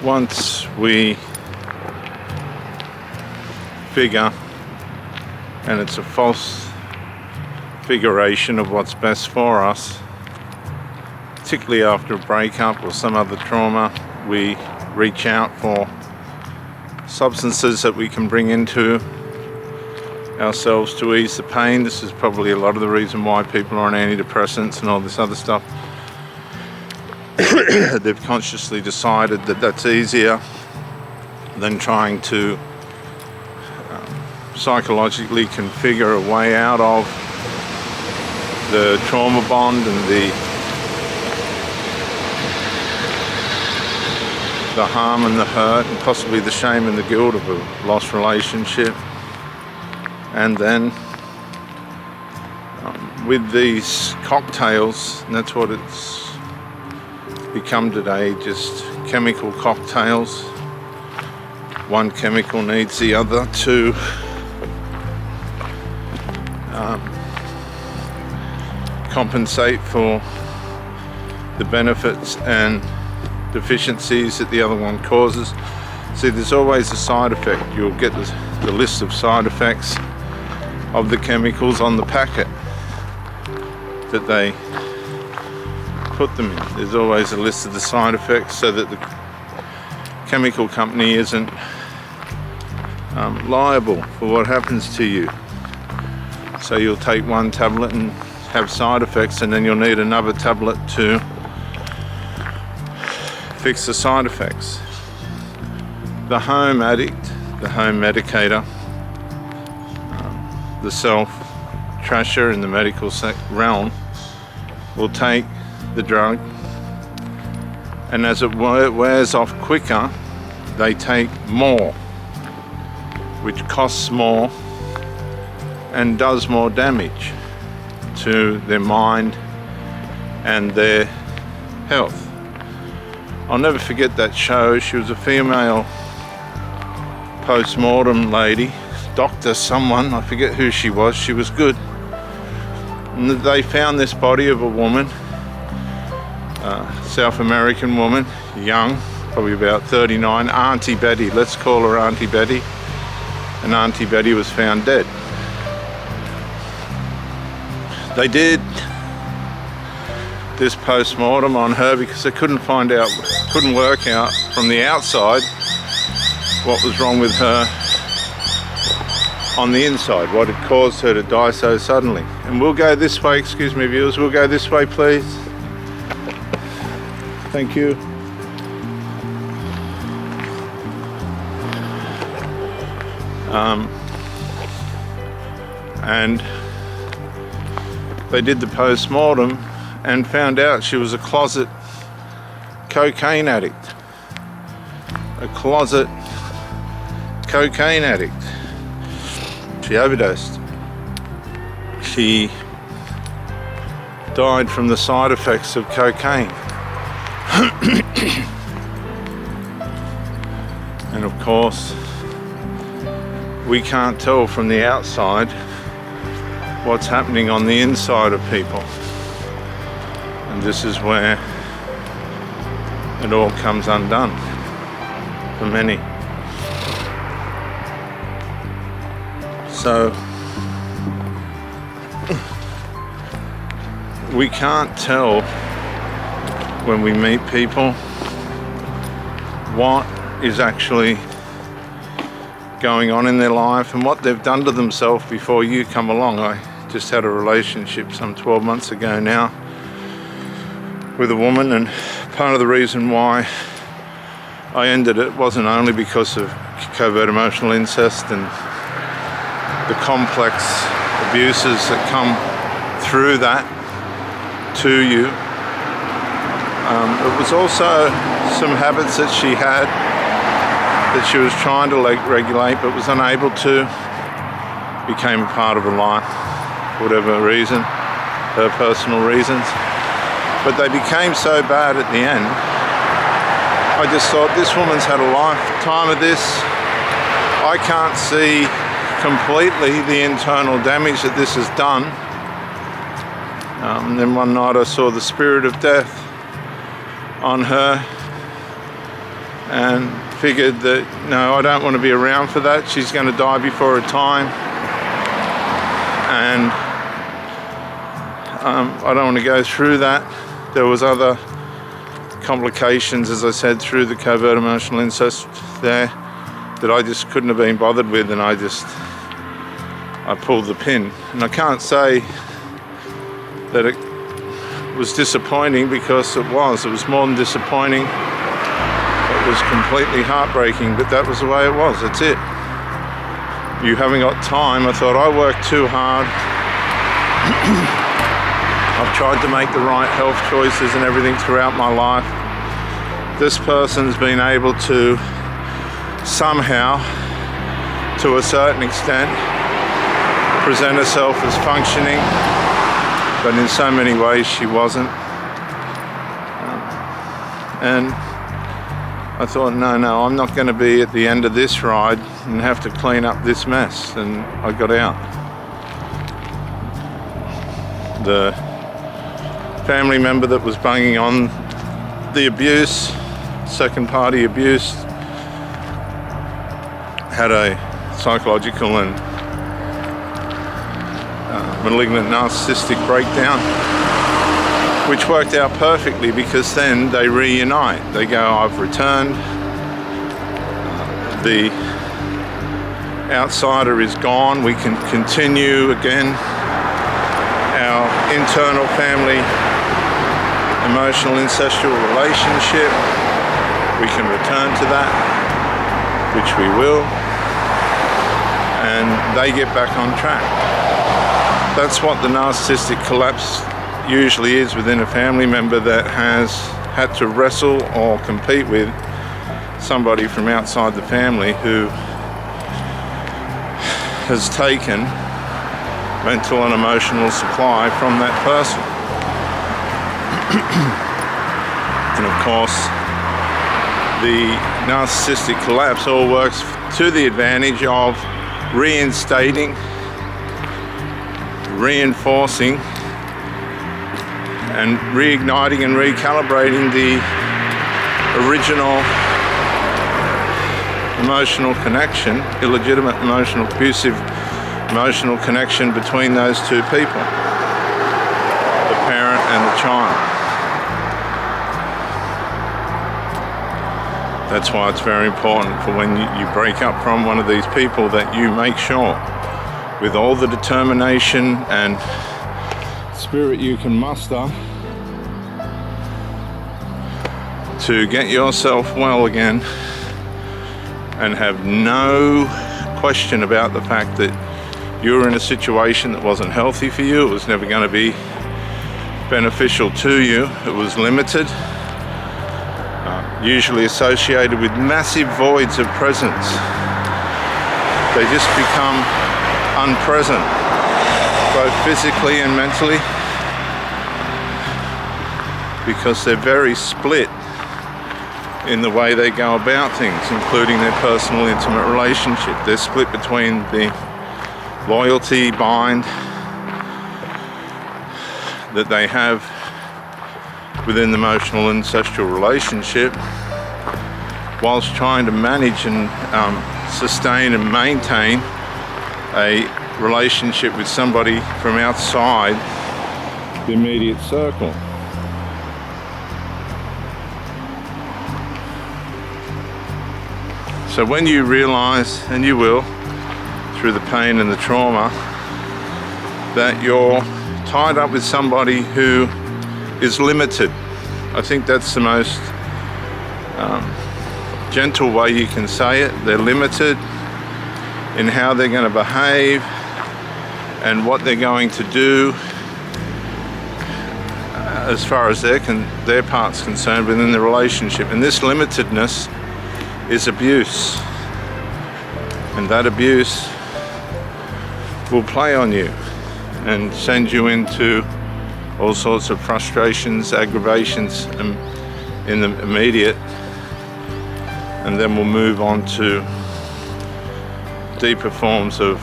once we figure, and it's a false figuration of what's best for us, particularly after a breakup or some other trauma, we reach out for substances that we can bring into ourselves to ease the pain. This is probably a lot of the reason why people are on antidepressants and all this other stuff. They've consciously decided that that's easier than trying to psychologically configure a way out of the trauma bond and the harm and the hurt and possibly the shame and the guilt of a lost relationship. And then with these cocktails, and that's what it's become today, just chemical cocktails. One chemical needs the other to compensate for the benefits and deficiencies that the other one causes. See, there's always a side effect. You'll get the list of side effects of the chemicals on the packet that they put them in. There's always a list of the side effects so that the chemical company isn't liable for what happens to you. So you'll take one tablet and have side effects, and then you'll need another tablet to fix the side effects. The home addict, the home medicator, the self-trasher in the medical realm will take the drug, and as it wears off quicker, they take more, which costs more and does more damage to their mind and their health. I'll never forget that show. She was a female post-mortem lady, doctor someone, I forget who she was. She was good. And they found this body of a woman, South American woman, young, probably about 39, Auntie Betty, let's call her Auntie Betty. And Auntie Betty was found dead. They did this post-mortem on her because they couldn't work out from the outside what was wrong with her on the inside, what had caused her to die so suddenly. And we'll go this way, excuse me viewers, we'll go this way please. Thank you. And they did the post-mortem and found out she was a closet cocaine addict. A closet cocaine addict. She overdosed. She died from the side effects of cocaine. And of course, we can't tell from the outside what's happening on the inside of people. And this is where it all comes undone for many. So we can't tell when we meet people what is actually going on in their life and what they've done to themselves before you come along. I just had a relationship some 12 months ago now with a woman, and part of the reason why I ended it wasn't only because of covert emotional incest and the complex abuses that come through that to you. It was also some habits that she had that she was trying to regulate but was unable to. Became a part of her life, for whatever reason, her personal reasons. But they became so bad at the end, I just thought, this woman's had a lifetime of this. I can't see completely the internal damage that this has done. And then one night I saw the spirit of death on her, and figured that, no, I don't want to be around for that. She's going to die before her time, and I don't want to go through that. There was other complications, as I said, through the covert emotional incest there that I just couldn't have been bothered with, and I pulled the pin. And I can't say that it was disappointing, because it was more than disappointing. It was completely heartbreaking, but that was the way it was. That's it. You haven't got time. I thought, I worked too hard. I've tried to make the right health choices and everything throughout my life. This person's been able to somehow, to a certain extent, present herself as functioning, but in so many ways she wasn't. And I thought, no, I'm not going to be at the end of this ride and have to clean up this mess. And I got out. The family member that was banging on the abuse, second party abuse, had a psychological and malignant narcissistic breakdown, which worked out perfectly, because then they reunite. They go, I've returned, the outsider is gone, we can continue again our internal family emotional incestual relationship. We can return to that, which we will, and they get back on track. That's what the narcissistic collapse usually is within a family member that has had to wrestle or compete with somebody from outside the family who has taken mental and emotional supply from that person. And of course, the narcissistic collapse all works to the advantage of reinstating, reinforcing, and reigniting and recalibrating the original emotional connection, illegitimate emotional, abusive emotional connection between those two people, the parent and the child. That's why it's very important for when you break up from one of these people that you make sure, with all the determination and spirit you can muster, to get yourself well again and have no question about the fact that you were in a situation that wasn't healthy for you. It was never going to be beneficial to you. It was limited, usually associated with massive voids of presence. They just become unpresent, both physically and mentally, because they're very split in the way they go about things, including their personal intimate relationship. They're split between the loyalty bind that they have within the emotional incestual relationship, whilst trying to manage and sustain and maintain a relationship with somebody from outside the immediate circle. So when you realize, and you will, through the pain and the trauma, that you're tied up with somebody who is limited, I think that's the most gentle way you can say it. They're limited in how they're going to behave and what they're going to do as far as their part's concerned within the relationship. And this limitedness is abuse, and that abuse will play on you and send you into all sorts of frustrations, aggravations in the immediate, and then we'll move on to deeper forms of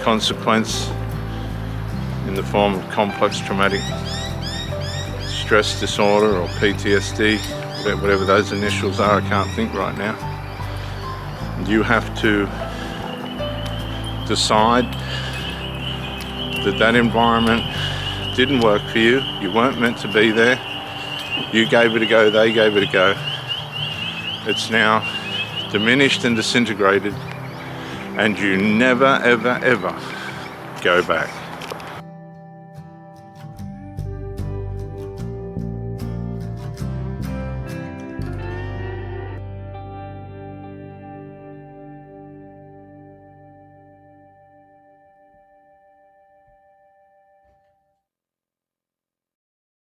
consequence in the form of complex traumatic stress disorder or PTSD, whatever those initials are, I can't think right now. You have to decide that that environment didn't work for you. You weren't meant to be there. You gave it a go, they gave it a go. It's now diminished and disintegrated, and you never, ever, ever go back.